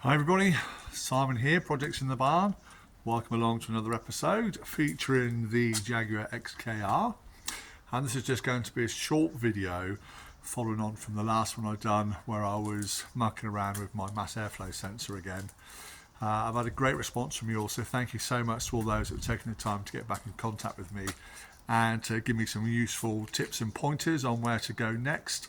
Hi everybody, Simon here, Projects in the Barn. Welcome along to another episode featuring the Jaguar XKR. And this is just going to be a short video following on from the last one I've done where I was mucking around with my mass airflow sensor again. I've had a great response from you all, so thank you so much to all those that have taken the time to get back in contact with me and to give me some useful tips and pointers on where to go next.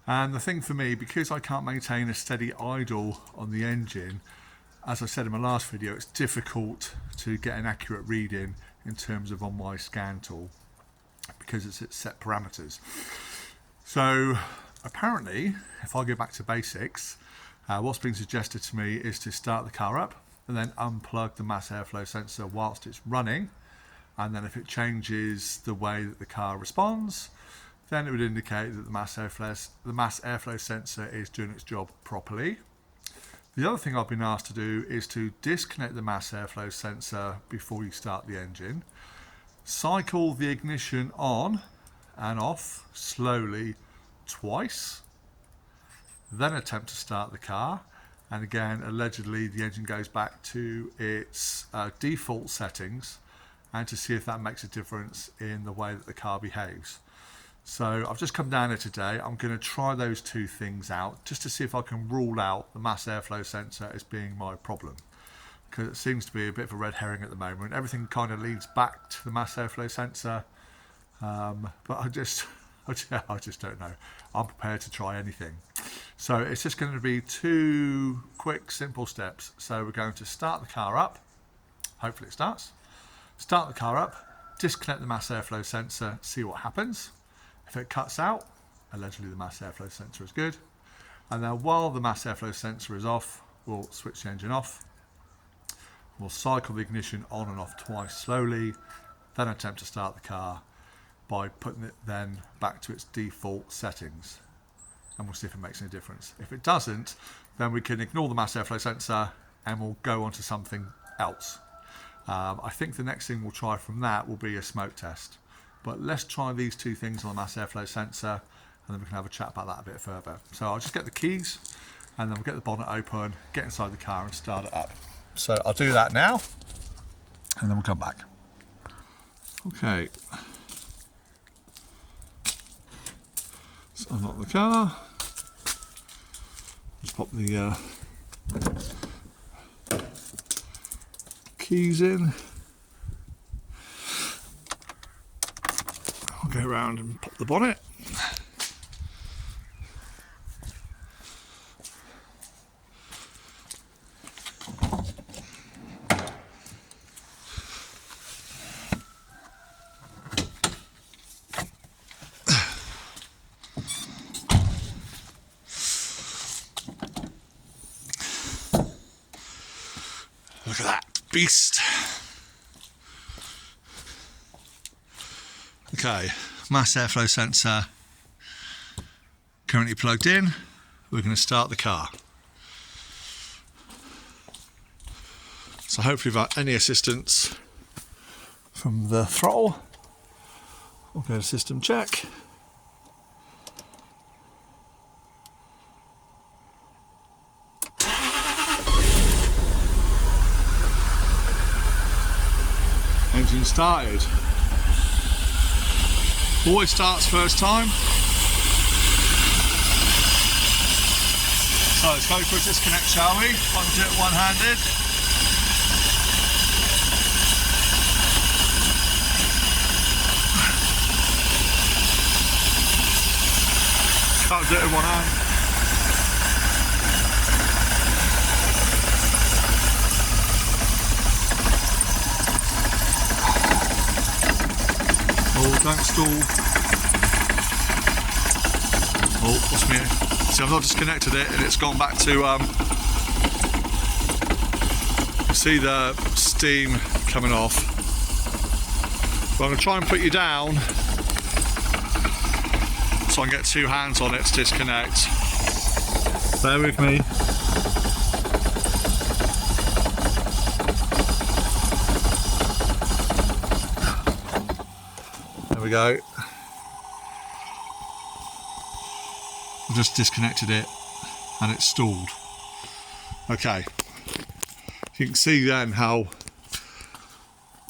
And the thing for me, because I can't maintain a steady idle on the engine, as I said in my last video, it's difficult to get an accurate reading in terms of on my scan tool because it's at set parameters. So apparently, if I go back to basics, what's been suggested to me is to start the car up and then unplug the mass airflow sensor whilst it's running, and then if it changes the way that the car responds, then it would indicate that the mass airflow sensor is doing its job properly. The other thing I've been asked to do is to disconnect the mass airflow sensor before you start the engine, cycle the ignition on and off slowly twice, then attempt to start the car, and again allegedly the engine goes back to its default settings, and to see if that makes a difference in the way that the car behaves. So I've just come down here today. I'm going to try those two things out just to see if I can rule out the mass airflow sensor as being my problem, because it seems to be a bit of a red herring at the moment. Everything kind of leads back to the mass airflow sensor, but I just don't know. I'm prepared to try anything. So it's just going to be two quick simple steps. So we're going to start the car up, hopefully it starts. Start the car up, disconnect the mass airflow sensor, see what happens. If it cuts out, allegedly the mass airflow sensor is good. And then while the mass airflow sensor is off, we'll switch the engine off. We'll cycle the ignition on and off twice slowly, then attempt to start the car by putting it then back to its default settings. And we'll see if it makes any difference. If it doesn't, then we can ignore the mass airflow sensor and we'll go on to something else. I think the next thing we'll try from that will be a smoke test. But let's try these two things on the mass airflow sensor, and then we can have a chat about that a bit further. So I'll just get the keys, and then we'll get the bonnet open, get inside the car and start it up. So I'll do that now, and then we'll come back. Okay. So unlock the car. Just pop the keys in. I'll go around and pop the bonnet. Look at that beast. Okay, mass airflow sensor currently plugged in. We're going to start the car. So hopefully without any assistance from the throttle, we'll go to system check. Engine started. Always starts first time. So let's go for a disconnect, shall we? Try and do it one-handed. Can't do it in one hand. Oh, don't stall. Oh, what's me? See, I've not disconnected it and it's gone back to, you see the steam coming off. But I'm going to try and put you down so I can get two hands on it to disconnect. Bear with me. There we go. I've just disconnected it and it's stalled. Okay, you can see then how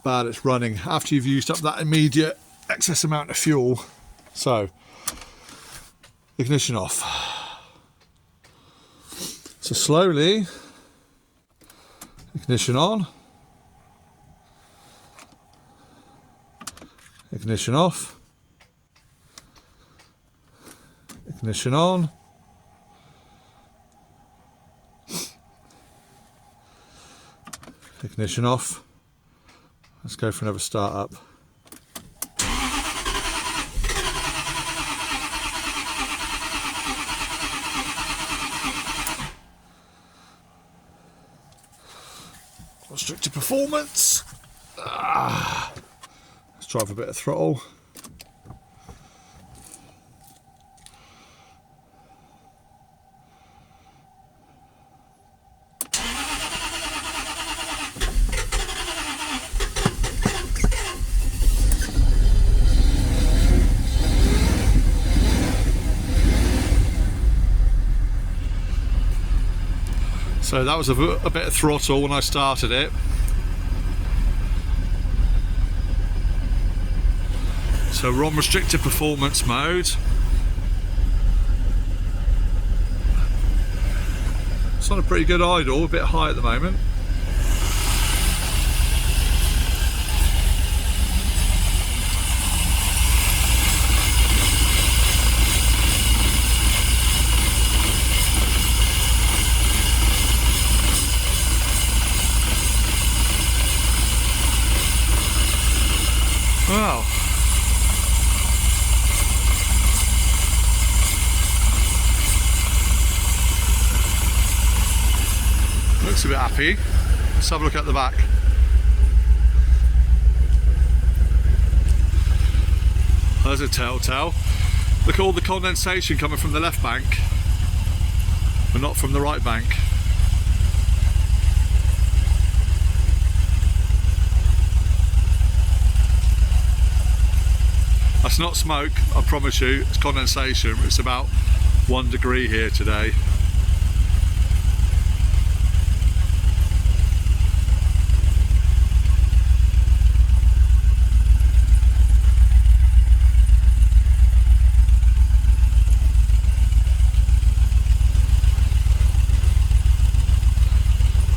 bad it's running after you've used up that immediate excess amount of fuel. So, ignition off. So slowly, ignition on, ignition off, ignition on, ignition off. Let's go for another start up. Restricted performance. Let's try for a bit of throttle. So that was a bit of throttle when I started it. So we're on restricted performance mode. It's on a pretty good idle, a bit high at the moment. Wow. Looks a bit happy. Let's have a look at the back. There's a telltale. Look at all the condensation coming from the left bank, but not from the right bank. That's not smoke, I promise you, it's condensation. It's about 1 degree here today.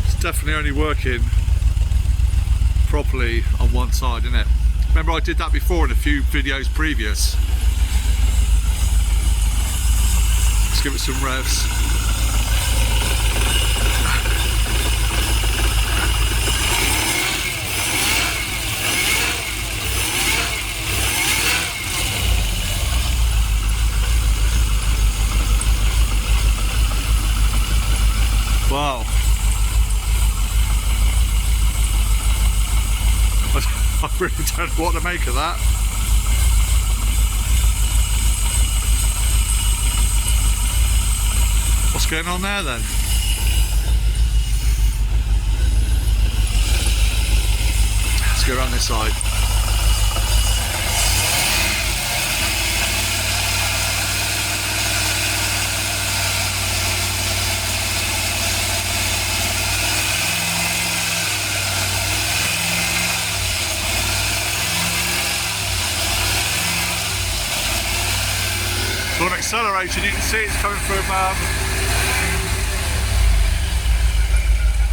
It's definitely only working properly on one side, isn't it? Remember I did that before in a few videos previous. Let's give it some revs. Wow. I really don't know what to make of that. What's going on there then? Let's go around this side. Well, I'm accelerating, you can see it's coming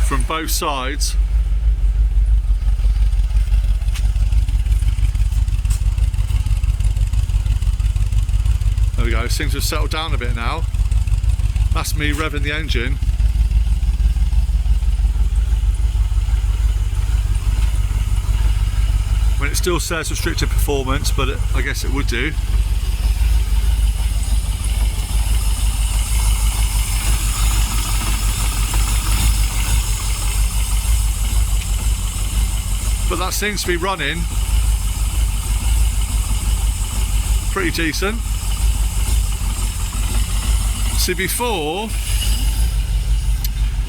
from both sides. There we go, seems to have settled down a bit now. That's me revving the engine. I mean, it still says restricted performance, but I guess it would do. But that seems to be running pretty decent. See, before,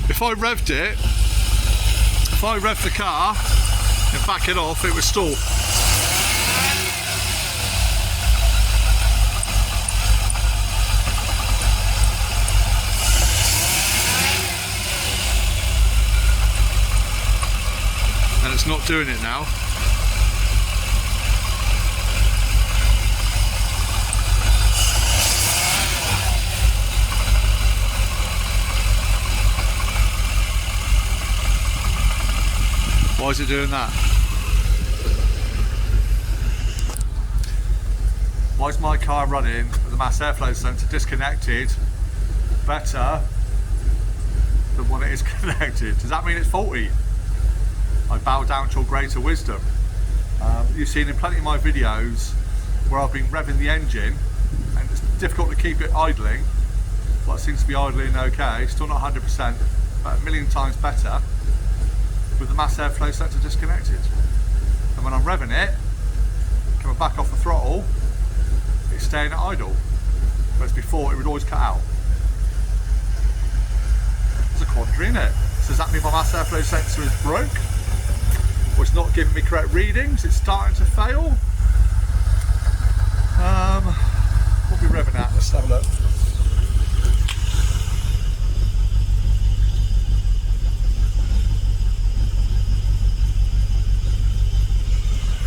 if I revved it, if I revved the car and back it off, it would stall. It's not doing it now. Why is it doing that? Why is my car running with the mass airflow sensor disconnected better than when it is connected? Does that mean it's faulty? I bow down to your greater wisdom. You've seen in plenty of my videos where I've been revving the engine and it's difficult to keep it idling, but it seems to be idling okay, still not 100%, but a million times better with the mass airflow sensor disconnected. And when I'm revving it, coming back off the throttle, it's staying at idle, whereas before it would always cut out. It's a quandary, isn't it? So does that mean my mass airflow sensor is broke? Or it's not giving me correct readings? It's starting to fail? What are we revving at? Let's have a look.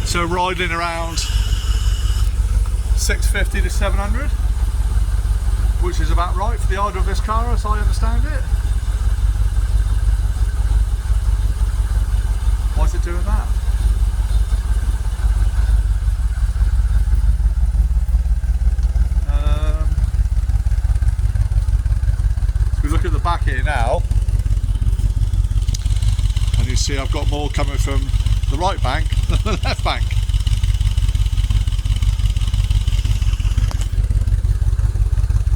So we're idling around 650 to 700, which is about right for the idle of this car as I understand it. Why is it doing that? So we look at the back here now, and you see I've got more coming from the right bank than the left bank.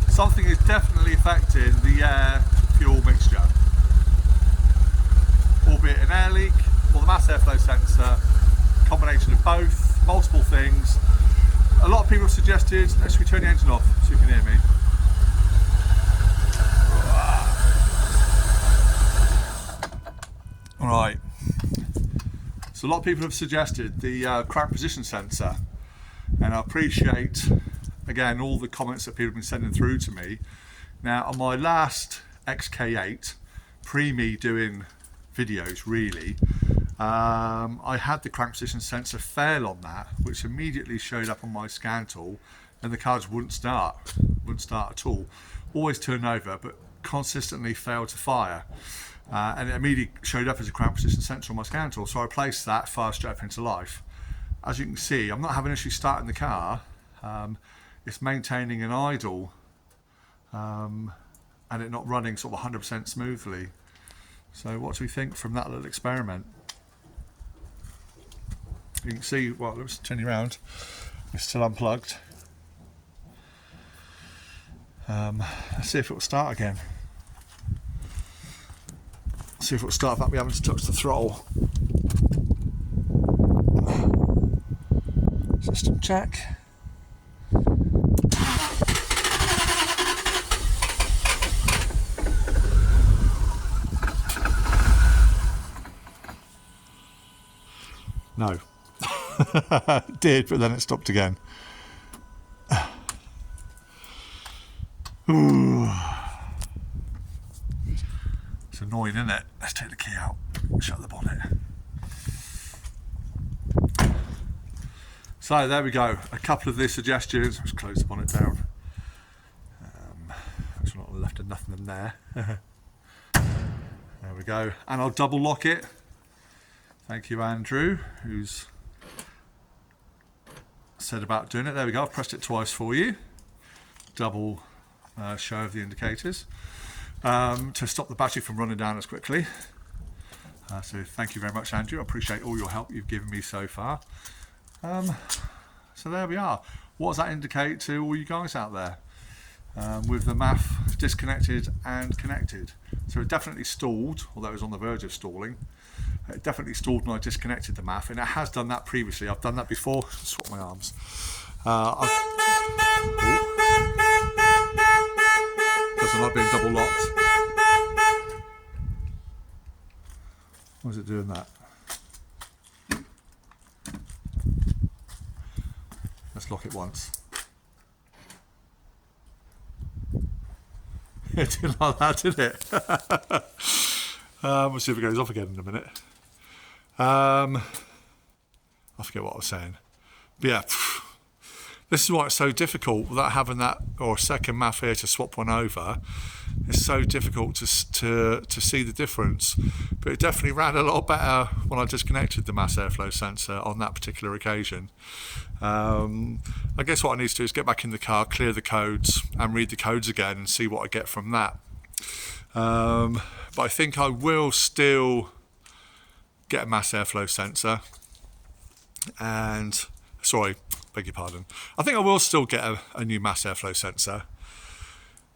Something is definitely affecting the air-fuel mixture, albeit an air leak or the mass airflow sensor, combination of both, multiple things. A lot of people have suggested, let's turn the engine off so you can hear me. Alright, so a lot of people have suggested the crank position sensor, and I appreciate again all the comments that people have been sending through to me. Now on my last XK8, pre me doing videos really, I had the crank position sensor fail on that, which immediately showed up on my scan tool, and the car just wouldn't start at all. Always turned over, but consistently failed to fire. And it immediately showed up as a crank position sensor on my scan tool, so I replaced that, fired straight up into life. As you can see, I'm not having an issue starting the car. It's maintaining an idle and it not running sort of 100% smoothly. So what do we think from that little experiment? You can see, well, let's turn you around, it's still unplugged. Let's see if it will start again. See if it will start without me having to touch the throttle. System check. No. It did, but then it stopped again. Ooh. It's annoying, isn't it? Let's take the key out, shut the bonnet. So there we go, a couple of the suggestions. Let's close the bonnet down. There's not left of nothing in there. There we go, and I'll double lock it. Thank you, Andrew, who's said about doing it. There we go, I've pressed it twice for you. Double show of the indicators to stop the battery from running down as quickly. So thank you very much, Andrew. I appreciate all your help you've given me so far. So there we are. What does that indicate to all you guys out there? With the MAF disconnected and connected. So it definitely stalled, although it was on the verge of stalling. It definitely stalled when I disconnected the MAF, and it has done that previously. I've done that before. Swap my arms. Because I'm not being double locked. Why is it doing that? Let's lock it once. It didn't like that, did it? We'll see if it goes off again in a minute. I forget what I was saying. But yeah, this is why it's so difficult without having that or a second MAF here to swap one over. It's so difficult to see the difference. But it definitely ran a lot better when I disconnected the mass airflow sensor on that particular occasion. I guess what I need to do is get back in the car, clear the codes and read the codes again and see what I get from that. But I think I will still get a mass airflow sensor and, sorry, beg your pardon. I think I will still get a new mass airflow sensor.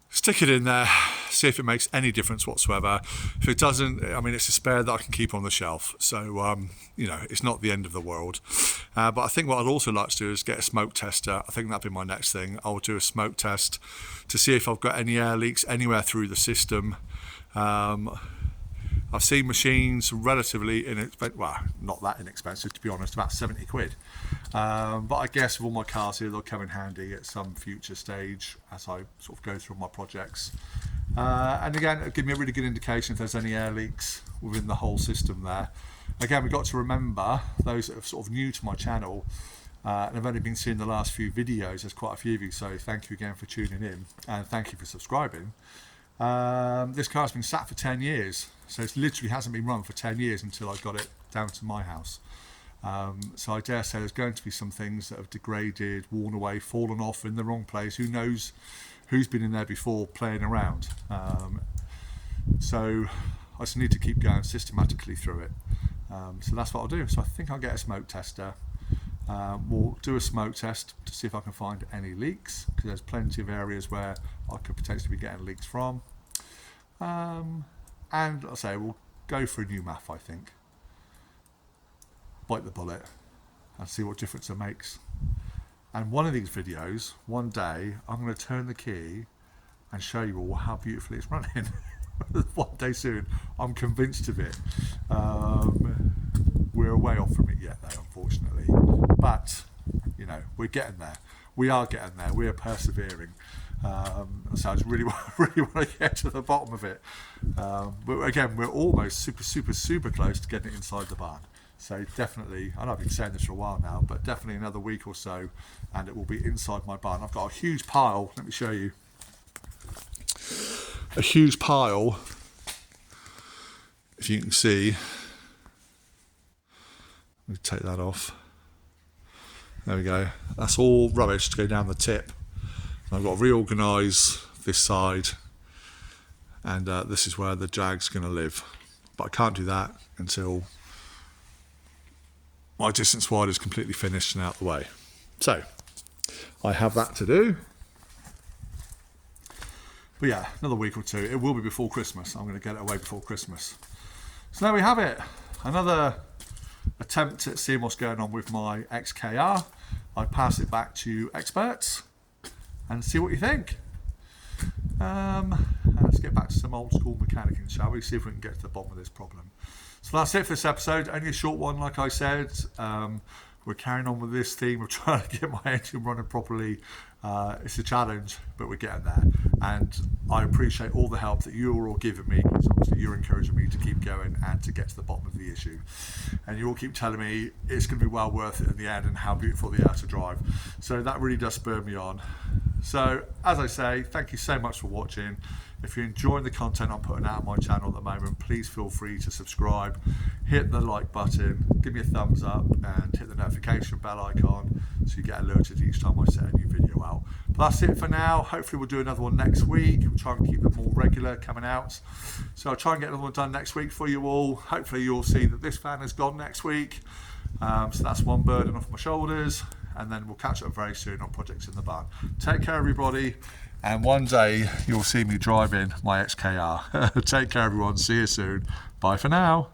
Stick it in there, see if it makes any difference whatsoever. If it doesn't, I mean, it's a spare that I can keep on the shelf. So, you know, it's not the end of the world. But I think what I'd also like to do is get a smoke tester. I think that'd be my next thing. I'll do a smoke test to see if I've got any air leaks anywhere through the system. I've seen machines relatively inexpensive, well, not that inexpensive to be honest, about 70 quid. But I guess with all my cars here, they'll come in handy at some future stage as I sort of go through my projects. And again, it'll give me a really good indication if there's any air leaks within the whole system there. Again, we've got to remember, those that are sort of new to my channel, and I've only been seeing the last few videos, there's quite a few of you, so thank you again for tuning in, and thank you for subscribing. This car's been sat for 10 years, so it literally hasn't been run for 10 years until I got it down to my house. So I dare say there's going to be some things that have degraded, worn away, fallen off in the wrong place. Who knows who's been in there before playing around. So I just need to keep going systematically through it. So that's what I'll do. So I think I'll get a smoke tester. We'll do a smoke test to see if I can find any leaks, because there's plenty of areas where I could potentially be getting leaks from. And I'll say we'll go for a new MAF, I think. Bite the bullet and see what difference it makes. And one of these videos, one day, I'm going to turn the key and show you all how beautifully it's running. One day soon, I'm convinced of it. We're way off from it yet though, unfortunately, but you know, we're getting there. We are getting there. We are persevering. So I just really want to get to the bottom of it. But again, we're almost super close to getting it inside the barn. So definitely, I know I've been saying this for a while now, but definitely another week or so and it will be inside my barn. I've got a huge pile, let me show you. A huge pile, if you can see. Let me take that off. There we go. That's all rubbish to go down the tip. I've got to reorganise this side, and this is where the Jag's going to live. But I can't do that until my distance wide is completely finished and out the way. So I have that to do. But yeah, another week or two. It will be before Christmas. I'm going to get it away before Christmas. So there we have it. Another attempt at seeing what's going on with my XKR. I pass it back to experts and see what you think. Let's get back to some old school mechanicing, shall we? See if we can get to the bottom of this problem. So that's it for this episode. Only a short one, like I said. We're carrying on with this theme of trying to get my engine running properly. It's a challenge, but we're getting there. And I appreciate all the help that you're all giving me, because obviously you're encouraging me to keep going and to get to the bottom of the issue. And you all keep telling me it's going to be well worth it in the end and how beautiful they are to drive. So that really does spur me on. So as I say, thank you so much for watching. If you're enjoying the content I'm putting out on my channel at the moment, please feel free to subscribe, hit the like button, give me a thumbs up and hit the notification bell icon so you get alerted each time I set a new video out. But that's it for now. Hopefully we'll do another one next week. We'll try and keep it more regular coming out. So I'll try and get another one done next week for you all. Hopefully you'll see that this fan is gone next week. So that's one burden off my shoulders. And then we'll catch up very soon on projects in the barn. Take care, everybody. And one day you'll see me driving my XKR. Take care, everyone. See you soon. Bye for now.